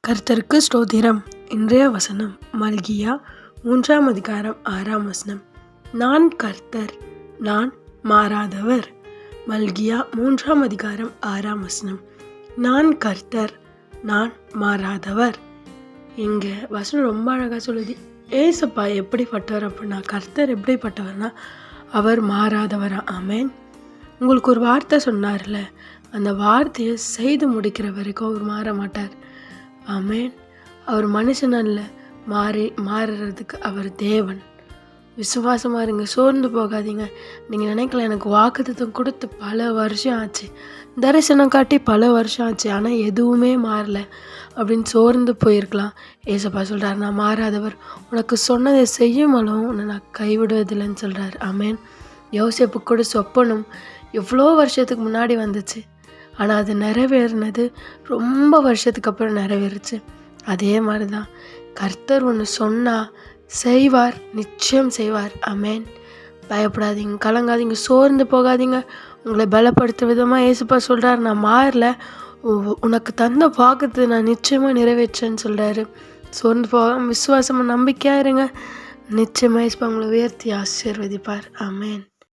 கர்த்தருக்கு ஸ்தோத்திரம். இன்றைய வசனம் மல்கியா 3:6. நான் கர்த்தர், நான் மாறாதவர். மல்கியா 3:6. நான் கர்த்தர், நான் மாறாதவர். இங்கே வசனம் ரொம்ப அழகாக சொல்லுது. ஏசப்பா எப்படிப்பட்டவர் அப்படின்னா, கர்த்தர் எப்படிப்பட்டவர்னா அவர் மாறாதவரா. ஆமேன். உங்களுக்கு ஒரு வார்த்தை சொன்னார்ல, அந்த வார்த்தையை செய்து முடிக்கிற வரைக்கும் அவர் மாற மாட்டார். ஆமேன். அவர் மனுஷன் அல்ல, மாறுறதுக்கு அவர் தேவன். விசுவாசமாக இருங்க, சோர்ந்து போகாதீங்க. நீங்கள் நினைக்கல, எனக்கு வாக்குத்தத்தம் கொடுத்து பல வருஷம் ஆச்சு, தரிசனம் காட்டி பல வருஷம் ஆச்சு, ஆனால் எதுவுமே மாறல அப்படின்னு சோர்ந்து போயிருக்கலாம். ஏசப்பா சொல்கிறார், நான் மாறாதவர், உனக்கு சொன்னதை செய்யுமலும் உன்னை நான் கைவிடுவதில்லைன்னு சொல்கிறார். ஆமேன். யோசேப்பு கூட சொப்பனம் எவ்வளோ வருஷத்துக்கு முன்னாடி வந்துச்சு, ஆனால் அது நிறைவேறினது ரொம்ப வருஷத்துக்கு அப்புறம் நிறைவேறுச்சு. அதே மாதிரி தான் கர்த்தர் ஒன்று சொன்னால் செய்வார், நிச்சயம் செய்வார். ஆமேன். பயப்படாதீங்க, கலங்காதீங்க, சோர்ந்து போகாதீங்க. உங்களை பலப்படுத்த விதமாக ஏசப்பா சொல்கிறார், நான் மாறல, உனக்கு தந்த வாக்குத்தை நான் நிச்சயமாக நிறைவேற்றேன்னு சொல்கிறாரு. சோர்ந்து போகாம விசுவாசமாக நம்பிக்கையாக இருங்க. நிச்சயமாக ஏசப்பா உங்களை உயர்த்தி ஆசீர்வதிப்பார். ஆமேன்.